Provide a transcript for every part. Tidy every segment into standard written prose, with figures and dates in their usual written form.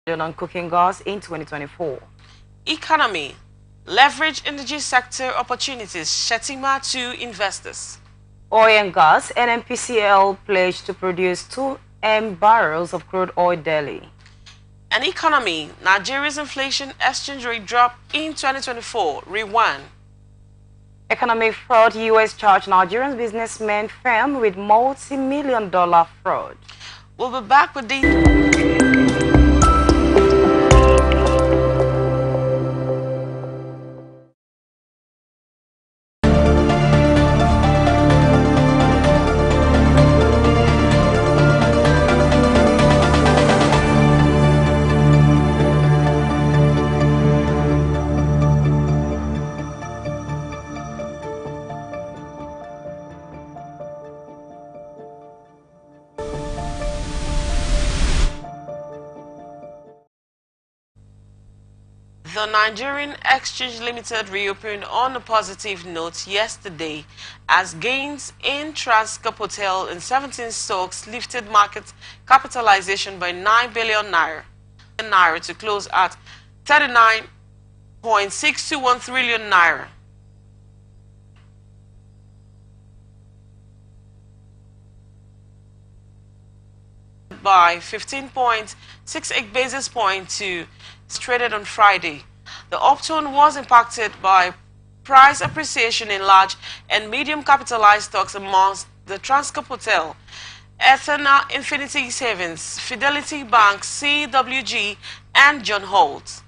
on cooking gas in 2024. Economy. Leverage energy sector opportunities. Shetima to investors. Oil and gas. NNPCL pledged to produce 2 M barrels of crude oil daily. An economy. Nigeria's inflation exchange rate drop in 2024. Rewind. Economic fraud. U.S. charged Nigerian businessmen firm with multi-million-dollar fraud. We'll be back with these. The Nigerian Exchange Limited reopened on a positive note yesterday as gains in Transcorp Hotel and 17 stocks lifted market capitalization by 9 billion naira to close at 39.621 trillion naira. By 15.68 basis points to traded on Friday. The upturn was impacted by price appreciation in large and medium capitalized stocks amongst the Transcorp Hotel, Atn Infinity Savings, Fidelity Bank, CWG, and John Holt.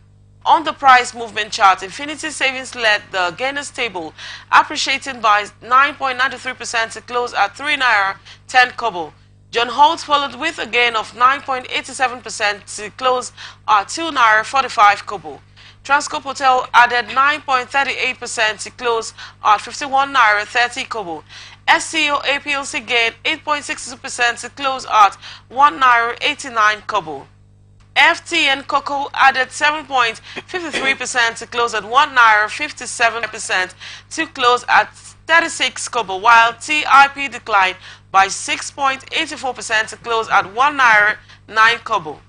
On the price movement chart, Infinity Savings led the gainers table, appreciating by 9.93% to close at 3 naira 10 kobo. John Holt followed with a gain of 9.87% to close at 2 naira 45 kobo. Transcorp Hotel added 9.38% to close at 51 naira 30 kobo. SCO APLC gained 8.62% to close at 1 naira 89 kobo. FTN Cocoa added 7.53% to close at 1 naira 57% to close at 36 kobo, while TIP declined by 6.84% to close at 1 naira 9 kobo.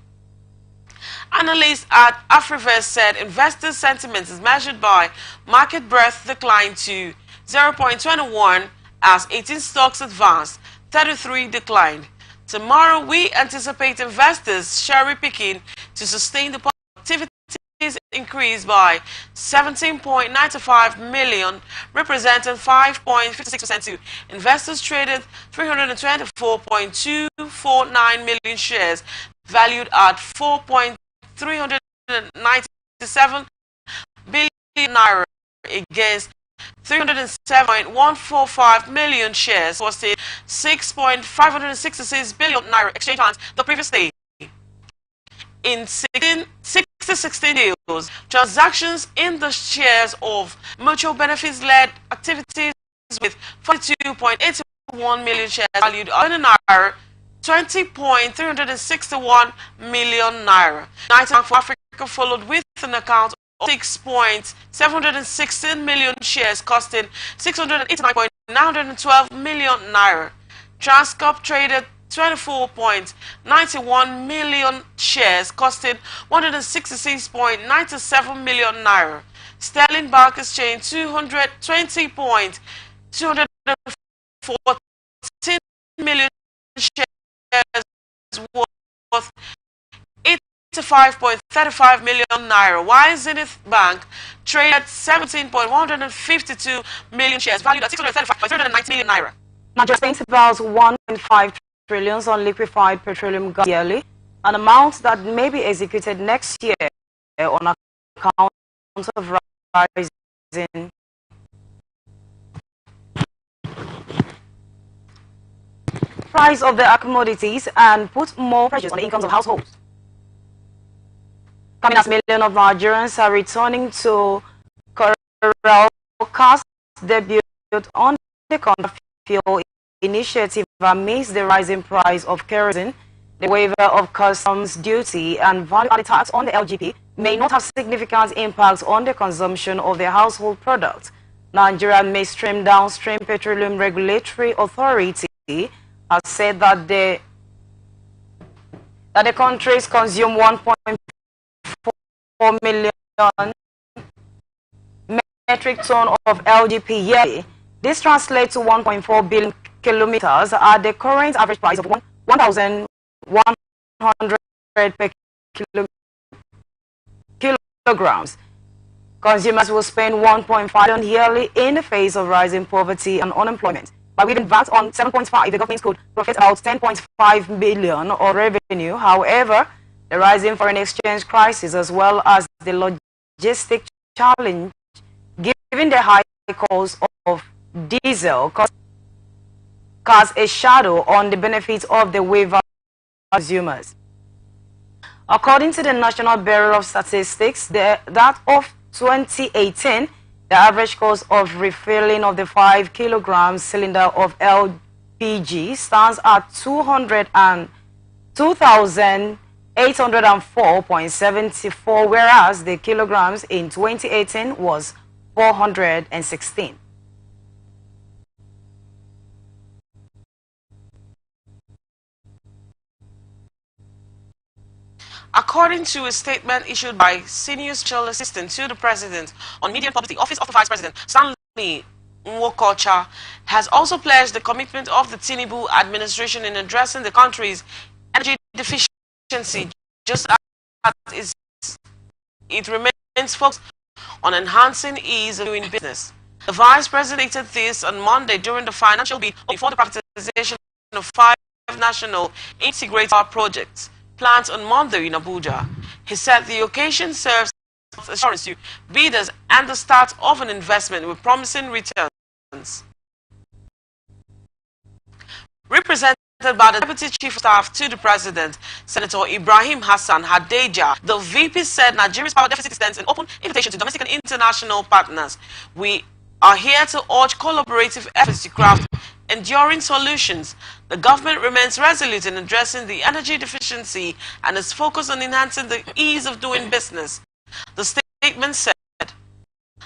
Analysts at Afriverse said investor sentiment is measured by market breadth declined to 0.21 as 18 stocks advanced, 33 declined. Tomorrow, we anticipate investors cherry-picking to sustain the activities increase by 17.95 million, representing 5.56% to investors traded 324.249 million shares, valued at 4.397 billion naira against 307.145 million shares, costing 6.566 billion naira exchange hands the previous day. In 16 deals, transactions in the shares of mutual benefits-led activities with 42.81 million shares valued at naira 20.361 million naira. United Bank for Africa followed with an account of 6.716 million shares costing 689.912 million naira. Transcorp traded 24.91 million shares costing 166.97 million naira. Sterling Bank Exchange 220.214 million shares worth 85.35 million naira, while Zenith Bank traded 17.152 million shares valued at 635.390 million naira. Nigeria spends about 1.5 trillion on liquefied petroleum gas yearly, an amount that may be executed next year on account of rising price of the commodities and put more pressure on the incomes of households. Coming as millions of Nigerians are returning to Corral Cast debut on the country fuel initiative amidst the rising price of kerosene. The waiver of customs duty and value-added tax on the LGP may not have significant impacts on the consumption of the household products. Nigeria Mainstream Downstream Petroleum Regulatory Authority has said that the countries consume 1.5 million metric ton of LGP yearly. This translates to 1.4 billion kilometers at the current average price of 1,100 per kilograms. Consumers will spend 1.5 billion yearly in the face of rising poverty and unemployment. By waiving VAT on 7.5, the government could profit about 10.5 billion of revenue. However, the rising foreign exchange crisis as well as the logistic challenge given the high cost of diesel cast a shadow on the benefits of the waiver consumers. According to the National Bureau of Statistics, that of 2018, the average cost of refilling of the 5 kilogram cylinder of LPG stands at 2,804.74, whereas the kilograms in 2018 was 416. According to a statement issued by Senior Special Assistant to the President on Media and Publicity, Office of the Vice President, Stanley Nwokocha, has also pledged the commitment of the Tinubu administration in addressing the country's energy deficiency, just as it remains focused on enhancing ease of doing business. The Vice President stated this on Monday during the financial bid for the privatization of 5 national integrated power projects planned on Monday in Abuja. He said the occasion serves as assurance to bidders and the start of an investment with promising returns. Represented by the Deputy Chief of Staff to the President, Senator Ibrahim Hassan Hadeja, the VP said Nigeria's power deficit extends an open invitation to domestic and international partners. We are here to urge collaborative efforts to craft enduring solutions. The government remains resolute in addressing the energy deficiency and is focused on enhancing the ease of doing business. The statement said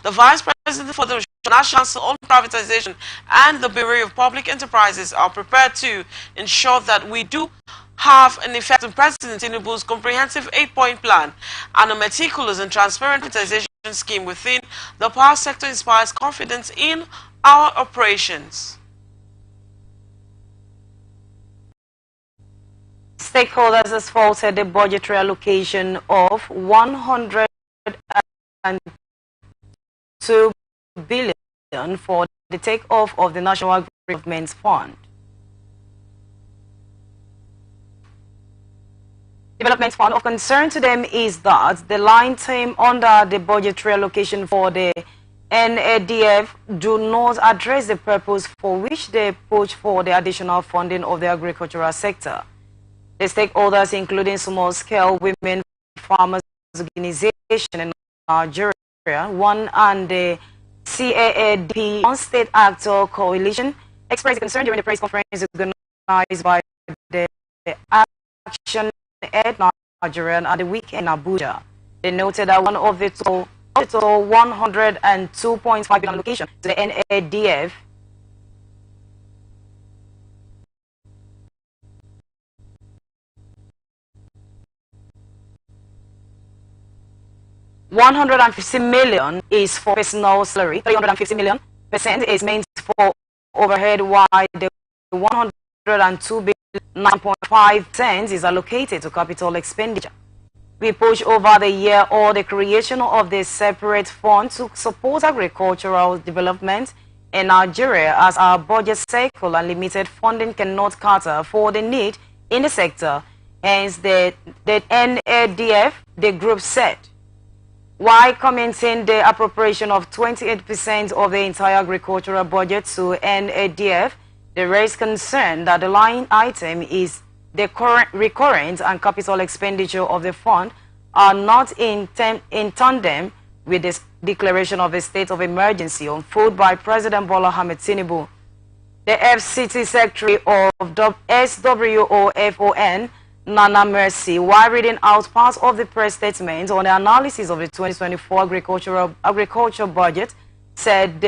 the Vice President for the National Council on Privatization and the Bureau of Public Enterprises are prepared to ensure that we do have an effect on President Tinubu's comprehensive 8-point plan, and a meticulous and transparent privatization scheme within the power sector inspires confidence in our operations. Stakeholders has faulted the budgetary allocation of 102 billion for the takeoff of the National Agri-Development Fund. Development Fund of concern to them is that the line item under the budgetary allocation for the NADF do not address the purpose for which they push for the additional funding of the agricultural sector. The stakeholders, including small-scale women farmers organization in Nigeria, one and the CAADP, One-State Actor Coalition, expressed concern during the press conference organized by the Action Aid Nigeria at the weekend in Abuja. They noted that one of the total 102.5 billion allocation to the NADF $150 million is for personal salary, 350 million % is meant for overhead, while the 102 billion 9.5 cents is allocated to capital expenditure. We push over the year or the creation of the separate fund to support agricultural development in Nigeria, as our budget cycle and limited funding cannot cater for the need in the sector. Hence, the NADF, the group said. While commenting the appropriation of 28% of the entire agricultural budget to NADF, they raised concern that the line item is the current recurrent and capital expenditure of the fund are not in tandem with the declaration of a state of emergency on food by President Bola Ahmed Tinubu. The FCT Secretary of SWOFON, Nana Mercy, while reading out part of the press statement on the analysis of the 2024 agriculture budget, said